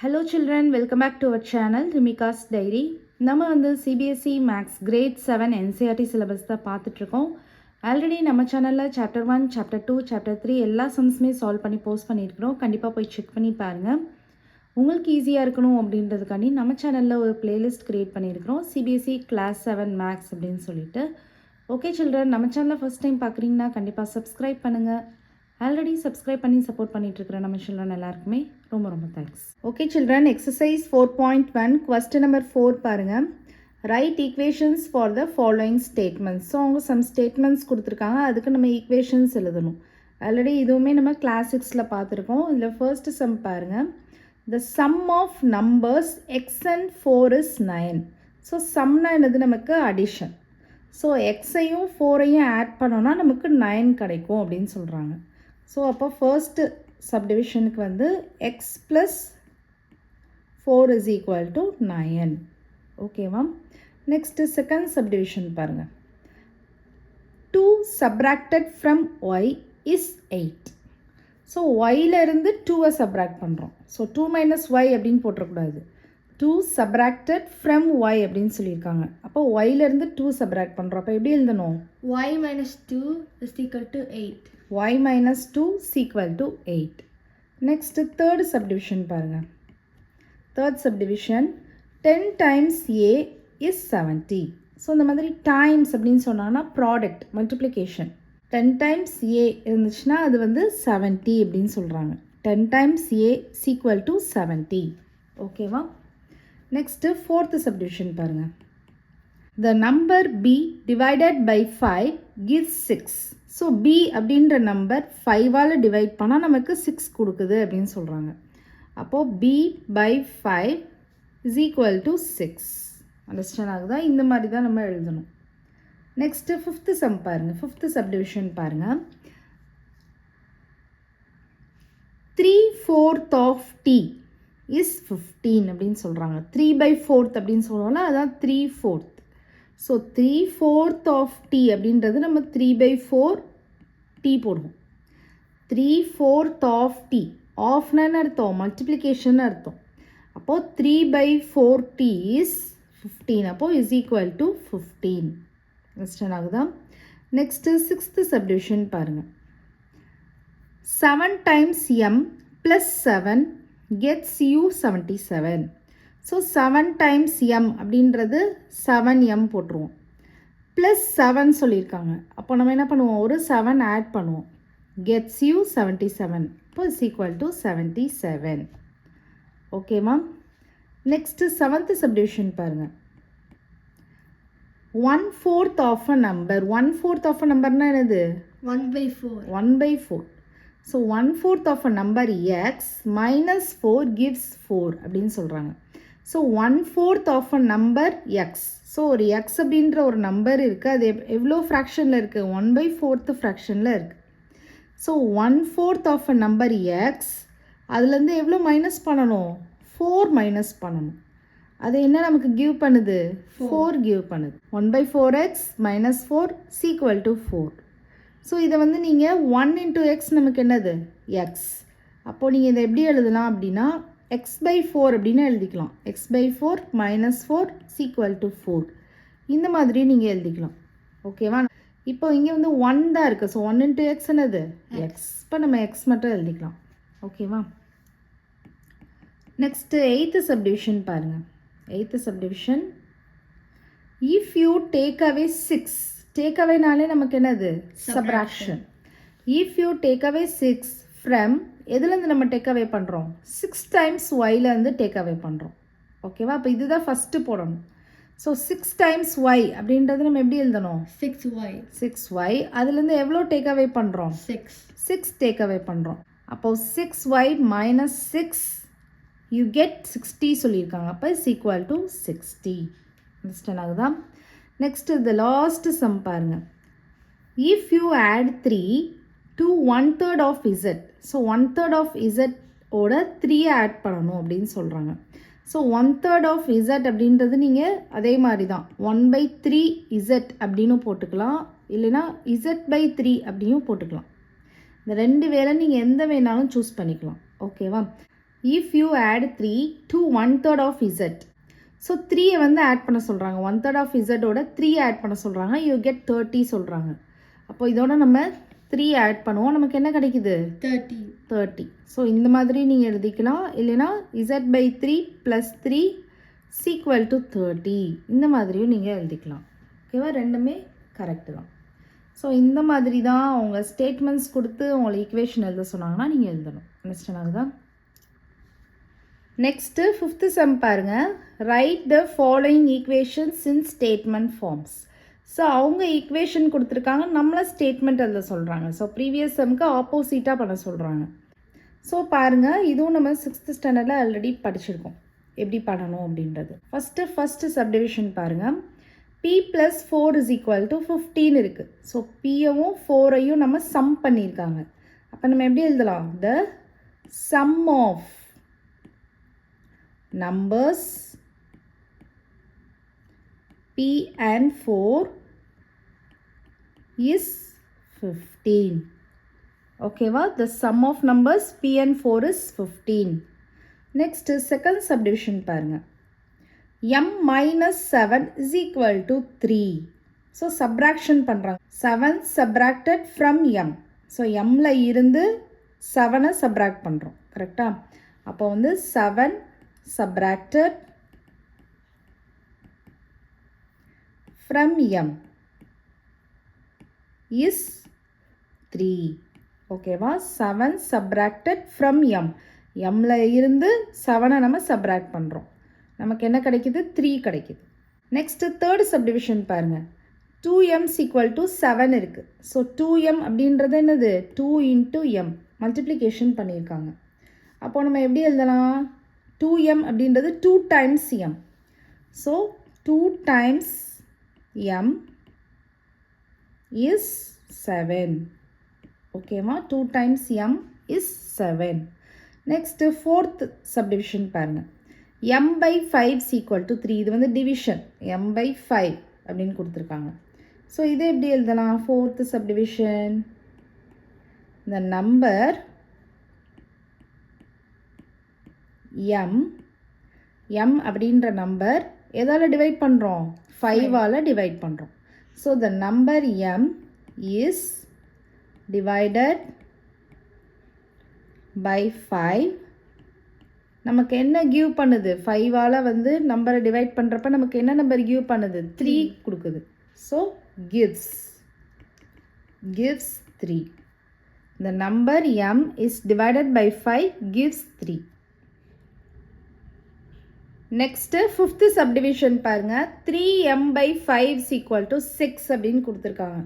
Hello children, welcome back to our channel Rimika's Diary. நம்ம வந்து CBSE Maths Grade 7 NCERT syllabus தான் பார்த்துட்ருக்கோம். Already நம்ம சேனலில் சாப்டர் 1, சாப்டர் 2, சாப்டர் 3 எல்லா சம்ஸுமே சால்வ் பண்ணி போஸ்ட் பண்ணியிருக்கிறோம். கண்டிப்பாக போய் செக் பண்ணி பாருங்கள். உங்களுக்கு ஈஸியாக இருக்கணும் அப்படின்றதுக்காண்டி நம்ம சேனலில் ஒரு பிளேலிஸ்ட் க்ரியேட் பண்ணியிருக்கிறோம். CBSE Class 7 Maths அப்படின்னு சொல்லிட்டு. ஓகே சில்ட்ரன், நம்ம சேனலை ஃபஸ்ட் டைம் பார்க்குறீங்கன்னா கண்டிப்பாக சப்ஸ்கிரைப் பண்ணுங்கள். ஆல்ரெடி சப்ஸ்கிரைப் பண்ணி சப்போர்ட் பண்ணிகிட்ருக்கிற நம்ம சில்ட்ரன் எல்லாருக்குமே ரொம்ப ரொம்ப thanks. Okay children, exercise 4.1 question number 4 பாருங்கள். Right equations for the following statements. So அவங்க சம் ஸ்டேட்மெண்ட்ஸ் கொடுத்துருக்காங்க, அதுக்கு நம்ம ஈக்குவேஷன்ஸ் எழுதணும். ஆல்ரெடி இதுவுமே நம்ம கிளாஸ் 6ல் பார்த்துருக்கோம். இதில் ஃபர்ஸ்ட் சம் பாருங்கள். The sum of numbers x and 4 is 9. So சம்னா என்னது, நமக்கு அடிஷன். ஸோ எக்ஸையும் 4ஐயும் ஆட் பண்ணோன்னா நமக்கு 9 கிடைக்கும் அப்படின்னு சொல்கிறாங்க. ஸோ அப்போ ஃபர்ஸ்ட்டு சப்டிவிஷனுக்கு வந்து x plus 4 is equal to 9. ஓகேவா? நெக்ஸ்ட்டு செகண்ட் சப்டிவிஷன் பாருங்கள். 2 subtracted from y is 8. So ஒயிலிருந்து 2வை சப்ராக்ட் பண்ணுறோம். ஸோ 2 மைனஸ் ஒய் அப்படின்னு போட்டக்கூடாது. 2 சப்ராக்டட் ஃப்ரம் ஒய் அப்படின்னு சொல்லியிருக்காங்க. அப்போ ஒயிலிருந்து 2 சப்ராக்ட் பண்ணுறோம். அப்போ எப்படி எழுதணும்? y minus 2 is equal to 8. y minus 2 is equal to 8. Next, third subdivision பாருங்கள். Third subdivision 10 times a is 70. So இந்த மாதிரி times அப்படின்னு சொன்னாங்கன்னா ப்ராடக்ட் மல்டிப்ளிகேஷன். 10 times a இருந்துச்சுன்னா அது வந்து 70 அப்படின்னு சொல்கிறாங்க. 10 times a is equal to 70. ஓகேவா? நெக்ஸ்ட்டு ஃபோர்த்து சப்டிவிஷன் பாருங்கள். The number b divided by 5 gives 6. So b அப்படின்ற நம்பர் 5ஆல் டிவைட் பண்ணால் நமக்கு 6 கொடுக்குது அப்படின்னு சொல்கிறாங்க. அப்போது b by 5 is equal to 6. Understand ஆகுதா? இந்த மாதிரி தான் நம்ம எழுதணும். நெக்ஸ்ட்டு ஃபிஃப்த்து சம் பாருங்கள். ஃபிஃப்த்து சப்டிவிஷன் பாருங்கள். 3/4 ஆஃப் t இஸ் 15 அப்படின்னு சொல்கிறாங்க. 3/4 அப்படின்னு சொல்லுவோம்ல, அதான் 3/4. ஸோ 3/4 ஆஃப் t அப்படின்றது நம்ம 3/4 t போடுவோம். 3/4 ஆஃப் t ஆஃப்னு அர்த்தம், மல்டிப்ளிகேஷன் அர்த்தம். அப்போது 3/4 t இஸ் 15. அப்போது இஸ் ஈக்குவல் டு 15. அண்டர்ஸ்டாண்ட் ஆகுதா? நெக்ஸ்ட்டு சிக்ஸ்த்து சப்டிவிஷன் பாருங்கள். 7 times m plus 7 gets you 77. So 7 times m அப்படின்றது 7m போட்டுருவோம். ப்ளஸ் 7 சொல்லியிருக்காங்க. அப்போ நம்ம என்ன பண்ணுவோம், ஒரு 7 ஆட் பண்ணுவோம். gets you 77. இப்போ இஸ் ஈக்குவல் டு 77. ஓகேவா? நெக்ஸ்ட்டு செவன்த்து சப்டிவிஷன் பாருங்கள். 1/4 of a number. 1/4 of a நம்பர்னா என்னது? 1/4. 1/4. So 1/4 of a number x minus 4 gives 4 அப்படின்னு சொல்கிறாங்க. So 1/4 of a number x. So ஒரு எக்ஸ் அப்படின்ற ஒரு நம்பர் இருக்குது. அது எவ்வளோ ஃப்ராக்ஷனில் இருக்குது? 1/4 ஃப்ராக்ஷனில் இருக்குது. So 1/4 of a number X, அதுலேருந்து எவ்வளோ மைனஸ் பண்ணணும்? 4 மைனஸ் பண்ணணும். அது என்ன நமக்கு கிவ் பண்ணுது? 4 கிவ் பண்ணுது. 1/4x minus 4 is equal to 4. So இதை வந்து நீங்கள் 1 into x நமக்கு என்னது? எக்ஸ். அப்போது நீங்கள் இதை எப்படி எழுதலாம் அப்படின்னா x/4 அப்படின்னு எழுதிக்கலாம். x/4 minus 4 is equal to 4. இந்த மாதிரி நீங்கள் எழுதிக்கலாம். ஓகேவா? இப்போ இங்கே வந்து 1 தான் இருக்குது. ஸோ 1 into x என்னது? எக்ஸ். இப்போ நம்ம எக்ஸ் மட்டும் எழுதிக்கலாம். ஓகேவா? நெக்ஸ்ட்டு எயித்து சப்டிவிஷன் பாருங்கள். Eighth subdivision. If you take away 6. Take அவேனாலே நமக்கு என்னது? Subtraction. If you take away 6 from எதுலேருந்து நம்ம டேக் அவே பண்ணுறோம்? 6 times ஒய்லேருந்து டேக் அவே பண்ணுறோம். ஓகேவா? அப்போ இதுதான் ஃபஸ்ட்டு போடணும். ஸோ 6 times ஒய் அப்படின்றது நம்ம எப்படி எழுதணும்? 6y. 6y. அதுலேருந்து எவ்வளோ டேக் அவே பண்ணுறோம்? 6 டேக் அவே பண்ணுறோம். அப்போது 6y minus 6 you get 60 சொல்லியிருக்காங்க. அப்போ இஸ் ஈக்குவல் டு 60. அண்டர்ஸ்டாண்ட் ஆகுதா? நெக்ஸ்ட்டு இந்த லாஸ்ட்டு சம் பாருங்கள். If you add 3 to 1/3 of z. So 1/3 of z ஓட 3 ஆட் பண்ணணும் அப்படின்னு சொல்கிறாங்க. ஸோ 1/3 ஆஃப் z அப்படின்றது நீங்கள் அதே மாதிரி தான் 1/3 z அப்படின்னு போட்டுக்கலாம், இல்லைனா z/3 அப்படியும் போட்டுக்கலாம். இந்த ரெண்டு வேலை நீங்கள் எந்த வேணாலும் சூஸ் பண்ணிக்கலாம். ஓகேவா? if you add 3 to 1/3 of z. So 3 வந்து ஆட் பண்ண சொல்கிறாங்க. 1/3 of z-ஓட 3 ஆட் பண்ண சொல்கிறாங்க. you get 30 சொல்கிறாங்க. அப்போ இதோட நம்ம 3 ஆட் பண்ணுவோம். நமக்கு என்ன கிடைக்குது? 30. ஸோ இந்த மாதிரி நீங்கள் எழுதிக்கலாம். இல்லைனா z/3 + 3 = 30. இந்த மாதிரியும் நீங்கள் எழுதிக்கலாம். ஓகேவா? ரெண்டுமே கரெக்டு தான். ஸோ இந்த மாதிரி தான் அவங்க ஸ்டேட்மெண்ட்ஸ் கொடுத்து உங்களை ஈக்குவேஷன் எழுத சொன்னாங்கன்னா நீங்கள் எழுதணும். அண்டர்ஸ்டாண்ட் ஆகுதா? நெக்ஸ்ட்டு 5th சம் பாருங்கள். Write the following equations in statement forms. So அவங்க ஈக்குவேஷன் கொடுத்துருக்காங்க, நம்மளை ஸ்டேட்மெண்ட் எழுத சொல்கிறாங்க. ஸோ ப்ரீவியஸ் சம்க்கு ஆப்போசிட்டாக பண்ண சொல்கிறாங்க. ஸோ பாருங்கள், இதுவும் நம்ம 6th ஸ்டாண்டர்டில் ஆல்ரெடி படிச்சிருக்கோம் எப்படி பண்ணணும் அப்படின்றது. ஃபஸ்ட்டு சப்டிவிஷன் பாருங்கள். p + 4 = 15 இருக்குது. ஸோ பியவும் 4ஐயும் நம்ம சம் பண்ணியிருக்காங்க. அப்போ நம்ம எப்படி எழுதலாம்? The sum of numbers p and 4 is 15. ஓகேவா? The sum of numbers p and 4 is 15. Next second subdivision பாருங்கள். m - 7 = 3. ஸோ சப்ராக்ஷன் பண்ணுறாங்க. 7 சப்ராக்டட் ஃப்ரம் m. ஸோ mல இருந்து 7-ஐ சப்ராக்ட் பண்ணுறோம். கரெக்டாக? அப்போ வந்து 7 சப்ராக்டட் ஃப்ரம் m இஸ் 3. ஓகேவா? 7 சப்ராக்டட் ஃப்ரம் m. mல இருந்து 7-ஐ நம்ம சப்ராக்ட் பண்ணுறோம். நமக்கு என்ன கிடைக்குது? 3 கிடைக்குது. நெக்ஸ்ட்டு தேர்ட் சப்டிவிஷன் பாருங்கள். 2m = 7 இருக்குது. ஸோ 2m அப்படின்றது என்னது? 2 × m மல்டிப்ளிகேஷன் பண்ணியிருக்காங்க. அப்போ நம்ம எப்படி எழுதலாம்? 2m அப்படின்றது 2 times m. So 2 times m is 7. ஓகேவா? 2 times m is 7. Next fourth subdivision பாருங்கள். m/5 = 3. இது வந்து டிவிஷன். m/5 அப்படின்னு கொடுத்துருக்காங்க. ஸோ இது எப்படி எழுதலாம்? Fourth subdivision. இந்த நம்பர் m அப்படின்ற நம்பர் எதால் டிவைட் பண்ணுறோம்? 5ஆல் டிவைட் பண்ணுறோம். So the number m is divided by 5. நமக்கு என்ன கிவ் பண்ணுது? 5ஆல் வந்து நம்பரை டிவைட் பண்ணுறப்ப நமக்கு என்ன நம்பர் கிவ் பண்ணுது? 3 கொடுக்குது. So gives 3. The number m is divided by 5 gives 3. Next 5th subdivision பாருங்கள். 3m/5 = 6 அப்படின்னு கொடுத்துருக்காங்க.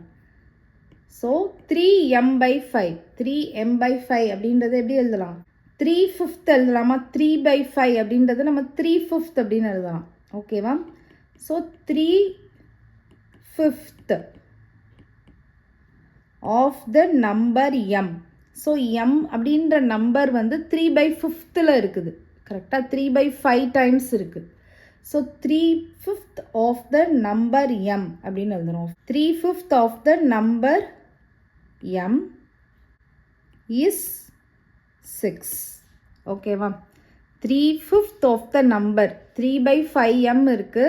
ஸோ 3m/5 அப்படின்றத எப்படி எழுதலாம்? 3/5 எழுதலாமா? 3/5 அப்படின்றத நம்ம 3/5 அப்படின்னு எழுதலாம். ஓகேவா? So 3/5 of the number m. So m அப்படின்ற நம்பர் வந்து 3/5 இருக்குது. கரெக்டாக? 3/5 டைம்ஸ் இருக்குது. So 3/5 of the number m அப்படின்னு எழுதுறோம். 3/5 of the number m is 6. ஓகேவா? 3/5 ஆஃப் த நம்பர் 3/5m இருக்குது.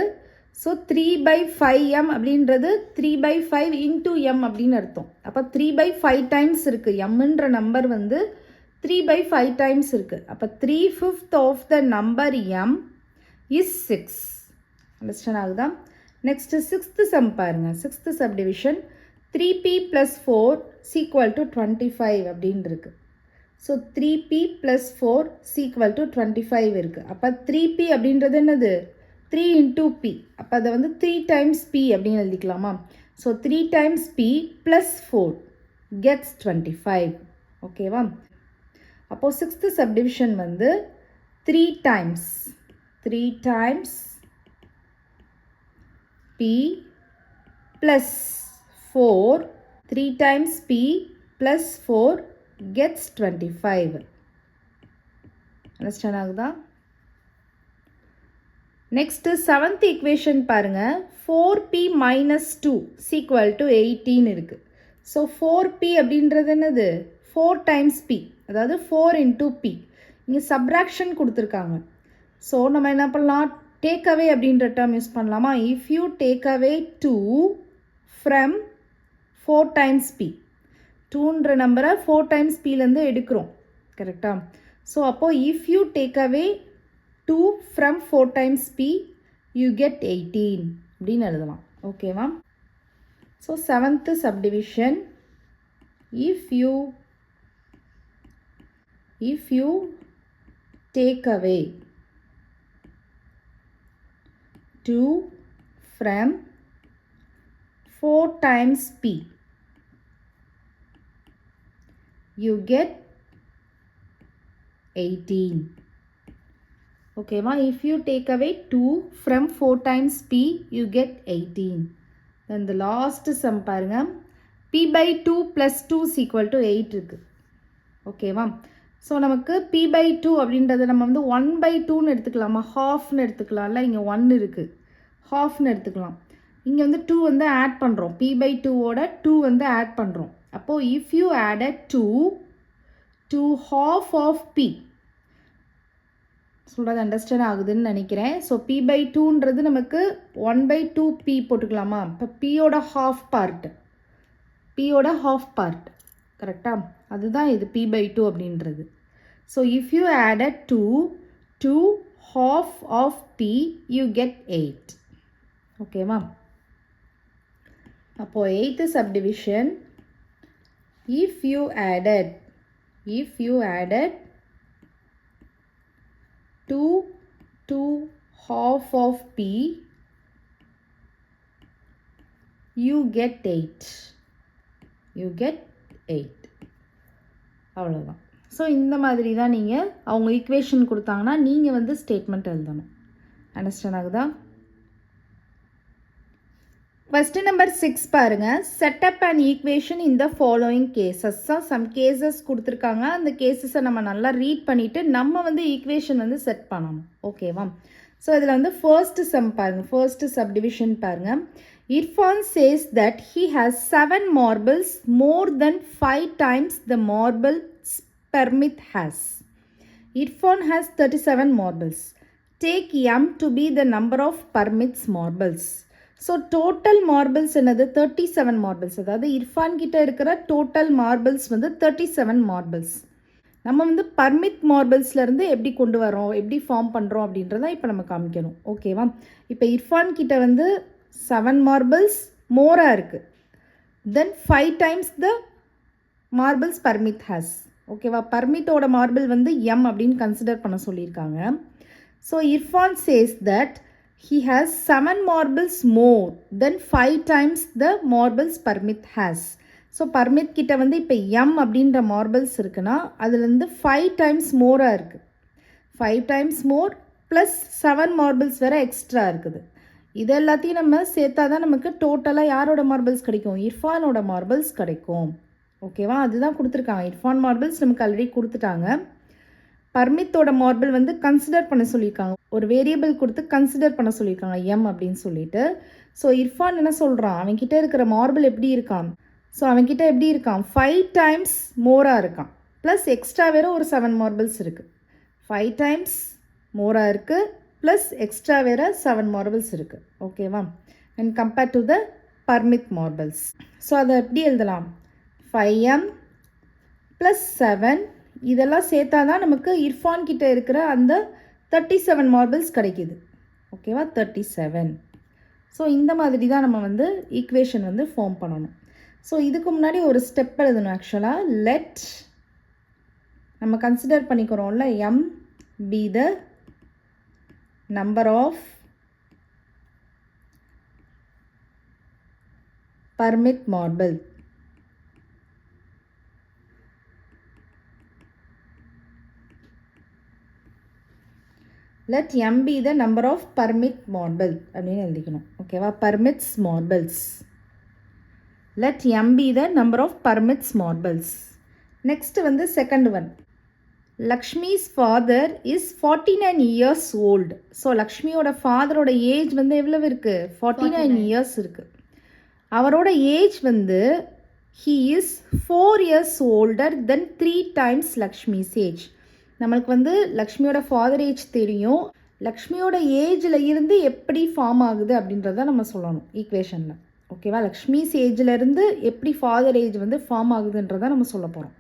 ஸோ 3/5m அப்படின்றது 3/5 இன்ட்டு m அப்படின்னு அர்த்தம். அப்போ 3/5 டைம்ஸ் இருக்குது. mன்ற நம்பர் வந்து 3/5 டைம்ஸ் இருக்குது. அப்போ 3/5 of the number m is 6. Understand ஆகுதா? நெக்ஸ்ட்டு 6th சம் பாருங்கள். 6th subdivision. 3p + 4 = 25 அப்படின்னு இருக்குது. ஸோ 3p + 4 = 25 இருக்குது. அப்போ 3p அப்படின்றது என்னது? 3 × p. அப்போ அதை வந்து 3 டைம்ஸ் p அப்படின்னு எழுதிக்கலாமா? So 3 times p + 4 gets 25. ஓகேவா? அப்போது 6th சப்டிவிஷன் வந்து 3 times p + 4. 3 times p + 4 gets 25. Understand ஆகுதா? நெக்ஸ்ட்டு 7th ஈக்குவேஷன் பாருங்கள். 4p - 2 = 18 இருக்குது. ஸோ 4p அப்படின்றது என்னது? 4 டைம்ஸ் p, அதாவது 4 × p. இங்கே சப்ராக்ஷன் கொடுத்துருக்காங்க. ஸோ நம்ம என்ன பண்ணலாம், டேக் அவே அப்படின்ற டேர்ம் யூஸ் பண்ணலாமா. If you take away 2 from 4 times p, 2ன்ற நம்பரை 4 டைம்ஸ் பிலேருந்து எடுக்கிறோம், கரெக்டாக. ஸோ அப்போது if you take away 2 from 4 times p you get 18 அப்படின்னு எழுதலாம். ஓகேவா. So 7th subdivision, if you take away 2 from 4 times p you get 18. ஓகேவா. if you take away 2 from 4 times p you get 18. then the last sum பாருங்க, p by 2 plus 2 is equal to 8 இருக்குது. ஓகேவா. So நமக்கு p by 2 அப்படின்றத நம்ம வந்து 1 by 2ன்னு எடுத்துக்கலாமா, ஹாஃப்னு எடுத்துக்கலாம்ல. இங்கே 1 இருக்குது, ஹாஃப்னு எடுத்துக்கலாம். இங்கே வந்து 2 வந்து ஆட் பண்ணுறோம், p by 2ஓட 2 வந்து ஆட் பண்ணுறோம். அப்போது if you added 2 to half of p, சொல்கிறது அண்டர்ஸ்டாண்ட் ஆகுதுன்னு நினைக்கிறேன். ஸோ p by 2ன்றது நமக்கு 1 by 2p போட்டுக்கலாமா. இப்போ பியோட ஹாஃப் பார்ட், கரெக்டாக, அதுதான் இது p by 2 அப்படின்றது. So if you added 2 to half of p you get 8. ஓகேவா. அப்போது 8th subdivision, if you added 2 to half of p you get 8. அவ்வளோதான். ஸோ இந்த மாதிரி தான் நீங்கள் அவங்க ஈக்குவேஷன் கொடுத்தாங்கன்னா நீங்கள் வந்து ஸ்டேட்மெண்ட் எழுதணும். அண்டர்ஸ்டாண்ட் ஆகுதா. Question number 6 பாருங்க. Set up an equation in the following cases. Some cases கொடுத்துருக்காங்க. அந்த கேசஸை நம்ம நல்லா ரீட் பண்ணிவிட்டு நம்ம வந்து ஈக்குவேஷன் வந்து செட் பண்ணணும். ஓகேவா. ஸோ இதில் வந்து ஃபர்ஸ்ட் சம் பாருங்க, ஃபர்ஸ்ட் சப்டிவிஷன் பாருங்க. Irfan says that he has 7 marbles more than 5 times the marbles Parmit has. Irfan has 37 marbles. Take M to be the number of Parmit's marbles. So total marbles என்னது 37 marbles. அதாவது இர்ஃபான் கிட்ட இருக்கிற total marbles வந்து 37 marbles. நம்ம வந்து permit மார்பிள்ஸ்லேருந்து எப்படி கொண்டு வரோம், எப்படி ஃபார்ம் பண்ணுறோம் அப்படின்றத இப்போ நம்ம காமிக்கணும். ஓகேவா. இப்போ இர்ஃபான் கிட்ட வந்து 7 மார்பிள்ஸ் மோராக இருக்குது. தென் 5 times the marbles permit has. ஓகேவா. பர்மிட்டோட மார்பிள் வந்து எம் அப்படின்னு கன்சிடர் பண்ண சொல்லியிருக்காங்க. So Irfan says that he has 7 marbles more than 5 times the marbles Parmit has. So permit கிட்ட வந்து இப்போ எம் அப்படின்ற மார்பிள்ஸ் இருக்குன்னா அதுலேருந்து 5 டைம்ஸ் மோராக இருக்குது. 5 டைம்ஸ் மோர் ப்ளஸ் 7 மார்பிள்ஸ் வேறு எக்ஸ்ட்ரா இருக்குது. இது எல்லாத்தையும் நம்ம சேர்த்தா தான் நமக்கு டோட்டலாக யாரோட மார்பிள்ஸ் கிடைக்கும், இர்ஃபானோட மார்பிள்ஸ் கிடைக்கும். ஓகேவா. அதுதான் கொடுத்துருக்காங்க. இர்ஃபான் மார்பிள்ஸ் நமக்கு ஆல்ரெடி கொடுத்துட்டாங்க. பர்மித்தோட மார்பிள் வந்து கன்சிடர் பண்ண சொல்லியிருக்காங்க, ஒரு வேரியபிள் கொடுத்து கன்சிடர் பண்ண சொல்லியிருக்காங்க எம் அப்படின்னு சொல்லிட்டு. ஸோ இர்ஃபான் என்ன சொல்கிறான், அவன்கிட்ட இருக்கிற மார்பிள் எப்படி இருக்கான், ஸோ அவன்கிட்ட எப்படி இருக்கான் 5 டைம்ஸ் மோராக இருக்கான், ப்ளஸ் எக்ஸ்ட்ரா வேறு ஒரு 7 மார்பிள்ஸ் இருக்குது. 5 டைம்ஸ் மோராக இருக்குது ப்ளஸ் எக்ஸ்ட்ரா வேறு 7 மார்பிள்ஸ் இருக்குது. ஓகேவா. And compared to the permit marbles. So அதை எப்படி எழுதலாம், 5m ப்ளஸ் 7 இதெல்லாம் சேர்த்தா தான் நமக்கு இர்ஃபான் கிட்ட இருக்கிற அந்த 37 மார்பிள்ஸ் கிடைக்கிது. ஓகேவா. 37. ஸோ இந்த மாதிரி தான் நம்ம வந்து ஈக்குவேஷன் வந்து ஃபார்ம் பண்ணணும். ஸோ இதுக்கு முன்னாடி ஒரு ஸ்டெப் எழுதணும். ஆக்சுவலாக லெட் நம்ம கன்சிடர் பண்ணிக்கிறோம்ல m be the number of permit marble. let m be the number of permit marble அப்படின்னு எழுதிக்கணும். ஓகேவா. permits marbles. let m be the number of permits marbles. Next வந்து second one, Lakshmi's father is 49 years old. So லக்ஷ்மியோட ஃபாதரோட age வந்து எவ்வளவு இருக்குது, 49 years இருக்குது. அவரோட ஏஜ் வந்து he is 4 years older than 3 times Lakshmi's age. நம்மளுக்கு வந்து லக்ஷ்மியோட ஃபாதர் ஏஜ் தெரியும். லக்ஷ்மியோட ஏஜில் இருந்து எப்படி ஃபார்ம் ஆகுது அப்படின்றத நம்ம சொல்லணும் ஈக்குவேஷனில். ஓகேவா? லக்ஷ்மிஸ் ஏஜிலேருந்து எப்படி ஃபாதர் ஏஜ் வந்து ஃபார்ம் ஆகுதுன்றதை நம்ம சொல்ல போகிறோம்.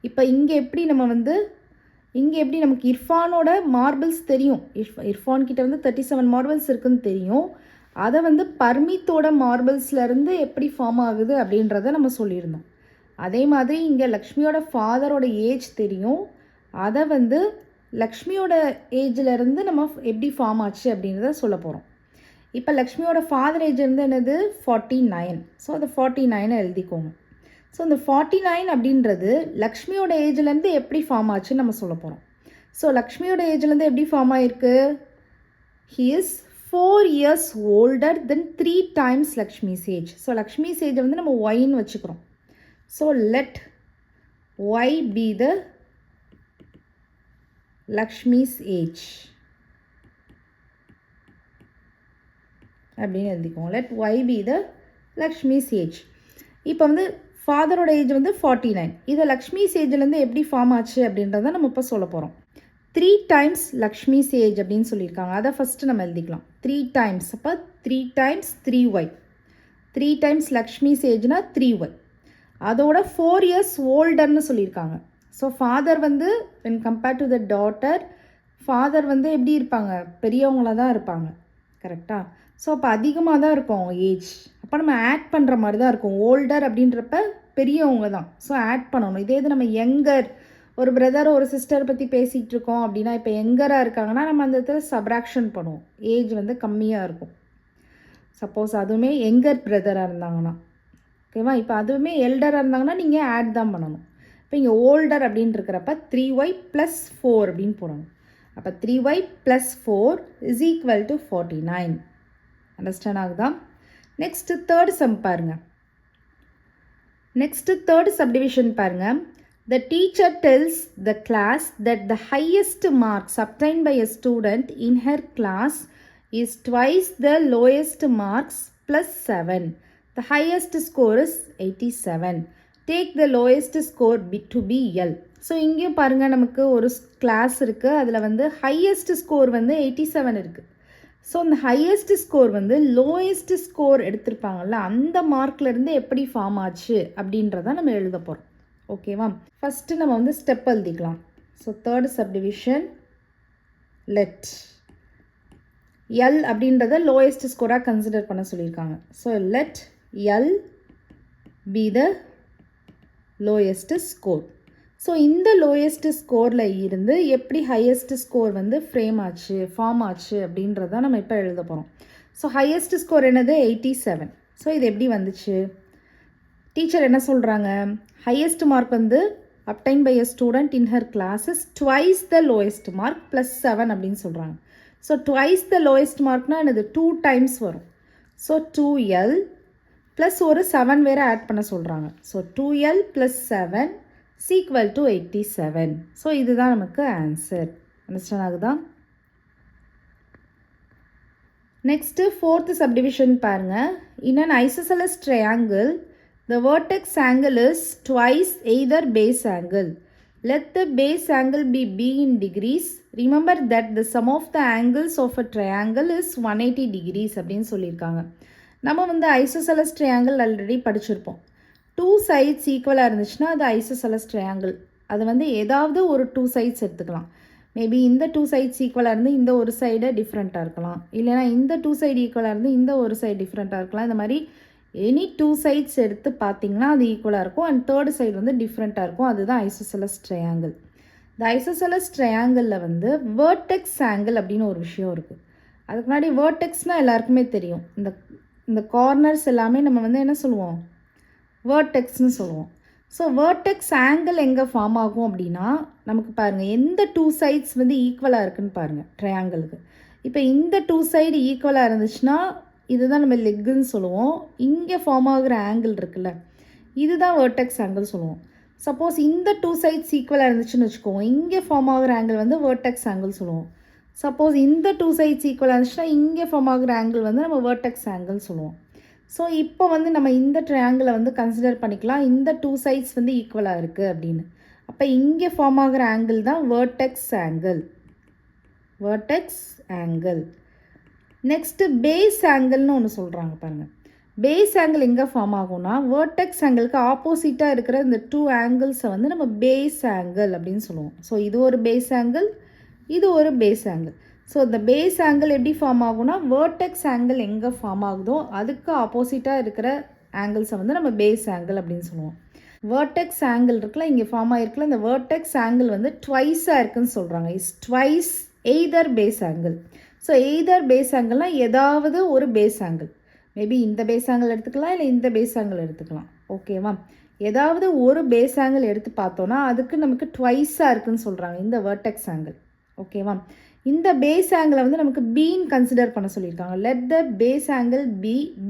இப்போ இங்கே எப்படி நமக்கு இர்ஃபானோட மார்பிள்ஸ் தெரியும். இர்ஃபான் கிட்ட வந்து 37 மார்பிள்ஸ் இருக்குன்னு தெரியும். அதை வந்து பர்மித்தோட மார்பிள்ஸ்லேருந்து எப்படி ஃபார்ம் ஆகுது அப்படின்றத நம்ம சொல்லியிருந்தோம். அதே மாதிரி இங்கே லக்ஷ்மியோட ஃபாதரோட ஏஜ் தெரியும். அதை வந்து லக்ஷ்மியோட ஏஜிலேருந்து நம்ம எப்படி ஃபார்ம் ஆச்சு அப்படின்றத சொல்ல போகிறோம். இப்போ லக்ஷ்மியோட ஃபாதர் ஏஜ் இருந்து என்னது 49. ஸோ அந்த 49 எழுதிக்கோங்க. ஸோ இந்த 49 அப்படின்றது லக்ஷ்மியோட ஏஜ்லேருந்து எப்படி ஃபார்ம் ஆச்சுன்னு நம்ம சொல்ல போகிறோம். ஸோ லக்ஷ்மியோட ஏஜ்லேருந்து எப்படி ஃபார்ம் ஆகிருக்கு? He is 4 years older than 3 times Lakshmi's age. So Lakshmi's ஏஜை வந்து நம்ம ஒய்ன்னு வச்சுக்கிறோம். So let y be the Lakshmi's age அப்படின்னு எழுதிக்கோங்க. Let y be the Lakshmi's age. இப்போ வந்து ஃபாதரோட ஏஜ் வந்து 49. இதை லக்ஷ்மிஸ் ஏஜ்லேருந்து எப்படி ஃபார்ம் ஆச்சு அப்படின்றத நம்ம இப்போ சொல்ல போகிறோம். 3 times லக்ஷ்மிஸ் ஏஜ் அப்படின்னு சொல்லியிருக்காங்க. அதை ஃபஸ்ட்டு நம்ம எழுதிக்கலாம். 3 times, அப்போ 3 times 3y. 3 times Lakshmi's ஏஜ்னா 3y. அதோட 4 years ஓல்டர்னு சொல்லியிருக்காங்க. ஸோ ஃபாதர் வந்து when compared to the daughter, father வந்து எப்படி இருப்பாங்க? பெரியவங்களாக தான் இருப்பாங்க. கரெக்டாக? ஸோ அப்போ அதிகமாக தான் இருக்கும் அவங்க ஏஜ். அப்போ நம்ம ஆட் பண்ணுற மாதிரி தான் இருக்கும். ஓல்டர் அப்படின்றப்ப பெரியவங்க தான். ஸோ ஆட் பண்ணணும். இதே இது நம்ம யங்கர், ஒரு பிரதர் ஒரு சிஸ்டர் பற்றி பேசிகிட்டு இருக்கோம் அப்படின்னா, இப்போ யங்கராக இருக்காங்கன்னா நம்ம அந்த இடத்துல சப்ராக்ஷன் பண்ணுவோம். ஏஜ் வந்து கம்மியாக இருக்கும். சப்போஸ் அதுவுமே யங்கர் பிரதராக இருந்தாங்கன்னா, ஓகேவா? இப்போ அதுவுமே எல்டராக இருந்தாங்கன்னா நீங்கள் ஆட் தான் பண்ணணும். இப்போ இங்கே ஓல்டர் அப்படின்னு இருக்கிறப்ப 3y + 4 அப்படின்னு போடணும். அப்போ 3y + 4 = 49. அண்டர்ஸ்டாண்ட் ஆகுதா? நெக்ஸ்ட்டு தேர்ட் சம் பாருங்கள். நெக்ஸ்ட்டு தேர்ட் சப்டிவிஷன் பாருங்கள். The teacher tells the class that the highest marks obtained by a student in her class is twice the lowest marks plus 7. The highest score is 87. Take the lowest score to be L. So இங்கேயும் பாருங்கள், நமக்கு ஒரு class இருக்குது. அதில் வந்து highest score வந்து 87 இருக்குது. So அந்த ஹையஸ்ட் ஸ்கோர் வந்து லோயஸ்ட் ஸ்கோர் எடுத்திருப்பாங்கல்ல, அந்த மார்க்லேருந்து எப்படி ஃபார்ம் ஆச்சு அப்படின்றத நம்ம எழுத போகிறோம். ஓகேவா? ஃபஸ்ட்டு நம்ம வந்து ஸ்டெப் எழுதிக்கலாம். So third subdivision, let L அப்படின்றத லோயஸ்ட் ஸ்கோராக கன்சிடர் பண்ண சொல்லியிருக்காங்க. So let L be the lowest score. So இந்த லோயஸ்ட் ஸ்கோரில் இருந்து எப்படி ஹையஸ்ட் ஸ்கோர் வந்து ஃபார்ம் ஆச்சு அப்படின்றத நம்ம இப்போ எழுத போகிறோம். ஸோ ஹையஸ்ட் ஸ்கோர் என்னது 87. ஸோ இது எப்படி வந்துச்சு? டீச்சர் என்ன சொல்கிறாங்க? ஹையஸ்ட் மார்க் வந்து obtained by a student in her class is twice the lowest mark plus 7 அப்படின்னு சொல்கிறாங்க. ஸோ twice the lowest markனா என்னது? 2 times வரும். ஸோ 2l ப்ளஸ் ஒரு 7 வேறு ஆட் பண்ண சொல்கிறாங்க. So 2l + 7 = 87. ஸோ இதுதான் நமக்கு ஆன்சர். அண்டர்ஸ்டாண்ட் ஆகுதா? நெக்ஸ்ட்டு ஃபோர்த் சப்டிவிஷன் பாருங்கள். இன் an isosceles triangle, the vertex angle is twice either base angle. Let the base angle be b in degrees. Remember that the sum of the angles of a triangle is 180 degrees அப்படின்னு சொல்லியிருக்காங்க. நம்ம வந்து isosceles triangle already படிச்சிருப்போம். 2 sides ஈக்குவலாக இருந்துச்சுன்னா அது isosceles triangle. அது வந்து ஏதாவது ஒரு 2 sides எடுத்துக்கலாம். மேபி இந்த 2 sides ஈக்குவலாக இருந்து இந்த ஒரு சைடு டிஃப்ரெண்ட்டாக இருக்கலாம். இல்லைனா இந்த 2 side ஈக்குவலாக இருந்து இந்த ஒரு சைடு டிஃப்ரெண்ட்டாக இருக்கலாம். இந்த மாதிரி எனி 2 sides எடுத்து பார்த்திங்கன்னா அது ஈக்குவலாக இருக்கும். அண்ட் தேர்ட் சைடு வந்து டிஃப்ரெண்ட்டாக இருக்கும். அதுதான் ஐசோசெலஸ் ட்ரையாங்கிள். இந்த ஐசோசெலஸ் ட்ரையாங்கிளில் வந்து வேர்டெக்ஸ் ஆங்கிள் அப்படின்னு ஒரு விஷயம் இருக்குது. அதுக்கு முன்னாடி வேர்டெக்ஸ்னால் எல்லாருக்குமே தெரியும். இந்த கார்னர்ஸ் எல்லாமே நம்ம வந்து என்ன சொல்லுவோம்? வேர்டெக்ஸ்னு சொல்லுவோம். ஸோ வேர்டெக்ஸ் ஆங்கிள் எங்கே ஃபார்ம் ஆகும் அப்படின்னா, நமக்கு பாருங்கள் எந்த 2 sides வந்து ஈக்குவலாக இருக்குதுன்னு பாருங்கள் ட்ரையாங்கிளுக்கு. இப்போ இந்த 2 side ஈக்குவலாக இருந்துச்சுன்னா இதுதான் நம்ம லெக்குன்னு சொல்லுவோம். இங்கே ஃபார்ம் ஆகுற ஆங்கிள் இருக்குல்ல, இதுதான் வேர்டெக்ஸ் ஆங்கிள் சொல்லுவோம். சப்போஸ் இந்த 2 sides ஈக்குவலாக இருந்துச்சுன்னு வச்சுக்கோங்க, இங்கே ஃபார்ம் ஆகுற ஆங்கிள் வந்து வேர்டெக்ஸ் ஆங்கிள் சொல்லுவோம். சப்போஸ் இந்த 2 sides ஈக்குவலாக இருந்துச்சுன்னா இங்கே ஃபார்ம் ஆகுற ஆங்கிள் வந்து நம்ம வேர்டெக்ஸ் ஆங்கிள் சொல்லுவோம். ஸோ இப்போ வந்து நம்ம இந்த ட்ரையாங்கிளை வந்து கன்சிடர் பண்ணிக்கலாம். இந்த 2 sides வந்து ஈக்குவலாக இருக்குது அப்படின்னு. அப்போ இங்கே ஃபார்ம் ஆகிற ஆங்கிள் தான் vertex angle. Vertex angle. Next base ஆங்கிள்னு ஒன்று சொல்கிறாங்க பாருங்கள். பேஸ் ஆங்கிள் எங்கே ஃபார்ம் ஆகும்னா வேர்டெக்ஸ் ஆங்கிளுக்கு ஆப்போசிட்டாக இருக்கிற இந்த 2 ஆங்கிள்ஸை வந்து நம்ம பேஸ் ஆங்கிள் அப்படின்னு சொல்லுவோம். ஸோ இது ஒரு பேஸ் ஆங்கிள், இது ஒரு பேஸ் ஆங்கிள். ஸோ இந்த பேஸ் ஆங்கிள் எப்படி ஃபார்ம் ஆகும்னா வேர்டெக்ஸ் ஆங்கிள் எங்கே ஃபார்ம் ஆகுதோ அதுக்கு ஆப்போசிட்டாக இருக்கிற ஆங்கிள்ஸை வந்து நம்ம பேஸ் ஆங்கிள் அப்படின்னு சொல்லுவோம். வேர்டெக்ஸ் ஆங்கிள் இருக்குல்ல, இங்கே ஃபார்ம் ஆகிருக்குல்ல, இந்த வேர்டெக்ஸ் ஆங்கிள் வந்து ட்வைஸாக இருக்குன்னு சொல்கிறாங்க. Is twice either base angle. So either base ஆங்கிள்னால் ஏதாவது ஒரு பேஸ் ஆங்கிள், மேபி இந்த பேஸ் ஆங்கிள் எடுத்துக்கலாம், இல்லை இந்த பேஸ் ஆங்கிள் எடுத்துக்கலாம். ஓகேவா? ஏதாவது ஒரு பேஸ் ஆங்கிள் எடுத்து பார்த்தோன்னா அதுக்கு நமக்கு ட்வைஸாக இருக்குன்னு சொல்கிறாங்க இந்த வேர்டெக்ஸ் ஆங்கிள். ஓகேவா? இந்த பேஸ் ஆங்கிளை வந்து நமக்கு பீன்னு கன்சிடர் பண்ண சொல்லியிருக்காங்க. Let the base angle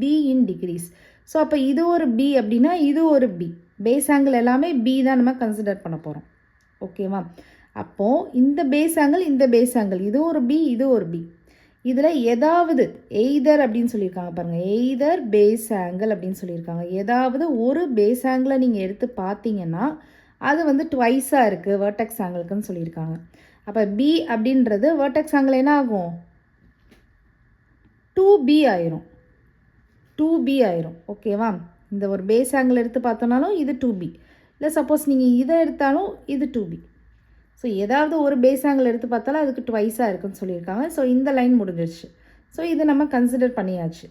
B in degrees. So அப்போ இது ஒரு பி அப்படின்னா இது ஒரு பி. பேஸ் ஆங்கிள் எல்லாமே பி தான் நம்ம கன்சிடர் பண்ண போகிறோம். ஓகேவா? அப்போது இந்த பேஸ் ஆங்கிள், இந்த பேஸ் ஆங்கிள், இது ஒரு பி, இது ஒரு பி. இதில் ஏதாவது எய்தர் அப்படின்னு சொல்லியிருக்காங்க பாருங்கள். எய்தர் பேஸ் ஆங்கிள் அப்படின்னு சொல்லியிருக்காங்க. ஏதாவது ஒரு பேஸ் ஆங்கிளை நீங்கள் எடுத்து பார்த்தீங்கன்னா அது வந்து ட்வைஸாக இருக்குது வேர்டெக்ஸ் ஆங்கிளுக்குன்னு சொல்லியிருக்காங்க. அப்போ பி அப்படின்றது வேர்டெக்ஸ் ஆங்கிள் என்ன ஆகும்? 2B ஆயிரும். 2B ஆயிரும். ஓகேவா? இந்த ஒரு பேஸ் ஆங்கிள் எடுத்து பார்த்தோன்னாலும் இது 2B, இல்லை சப்போஸ் நீங்கள் இதை எடுத்தாலும் இது 2B. ஸோ ஏதாவது ஒரு பேஸ் ஆங்கிள் எடுத்து பார்த்தாலும் அதுக்கு ட்வைஸாக இருக்குன்னு சொல்லியிருக்காங்க. ஸோ இந்த லைன் முடிஞ்சிருச்சு. ஸோ இது நம்ம கன்சிடர் பண்ணியாச்சு.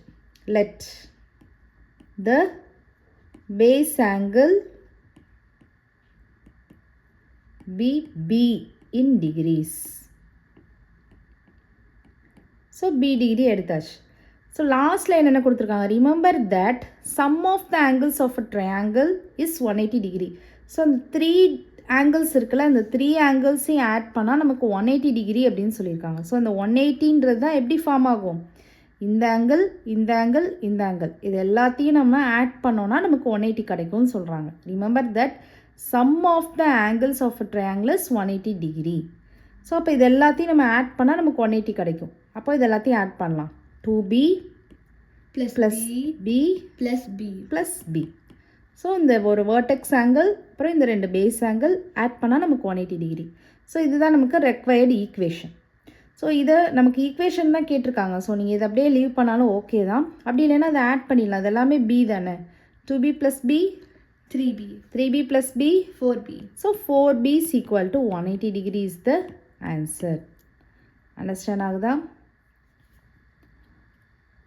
Let the base angle B in degrees. So B degree எடுத்தாச்சு. ஸோ லாஸ்ட்டில் என்னென்ன கொடுத்துருக்காங்க? Remember that sum of the angles of a triangle is 180 degree. So அந்த 3 ஆங்கிள்ஸ் இருக்குல்ல, அந்த 3 ஆங்கிள்ஸையும் ஆட் பண்ணால் நமக்கு 180 டிகிரி அப்படின்னு சொல்லியிருக்காங்க. ஸோ அந்த 180ன்றது தான் எப்படி ஃபார்ம் ஆகும்? இந்த ஆங்கிள், இந்த ஆங்கிள், இந்த ஆங்கிள், இது எல்லாத்தையும் நம்ம ஆட் பண்ணோன்னா நமக்கு 180 கிடைக்கும்னு சொல்கிறாங்க. Remember that sum of the angles of a triangle is 180 degree. So அப்போ இது எல்லாத்தையும் நம்ம ஆட் பண்ணால் நமக்கு 180 கிடைக்கும். அப்போ இது எல்லாத்தையும் ஆட் பண்ணலாம். 2B plus B plus B. So இந்த ஒரு வேர்டெக்ஸ் ஆங்கிள் அப்புறம் இந்த 2 பேஸ் ஆங்கிள் ஆட் பண்ணால் நமக்கு 180 டிகிரி. ஸோ இதுதான் நமக்கு ரெக்வயர்டு ஈக்குவேஷன். ஸோ இதை நமக்கு ஈக்குவேஷன் தான் கேட்டிருக்காங்க. ஸோ நீங்கள் இதை அப்படியே லீவ் பண்ணாலும் ஓகே தான். அப்படி இல்லைன்னா அதை ஆட் பண்ணிடலாம். அது எல்லாமே பி தானே. 2B plus B 3B plus B 4B. So 4B is equal to 180 degree is the answer. Understand ஆகுதா?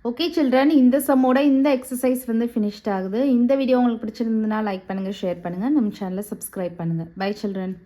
ஓகே சில்ட்ரன், இந்த சம்மோட இந்த எக்ஸசைஸ் வந்து ஃபினிஷ்ட் ஆகுது. இந்த வீடியோ உங்களுக்கு பிடிச்சிருந்ததுன்னா லைக் பண்ணுங்கள், ஷேர் பண்ணுங்கள், நம்ம சேனலை சப்ஸ்கிரைப் பண்ணுங்கள். Bye children.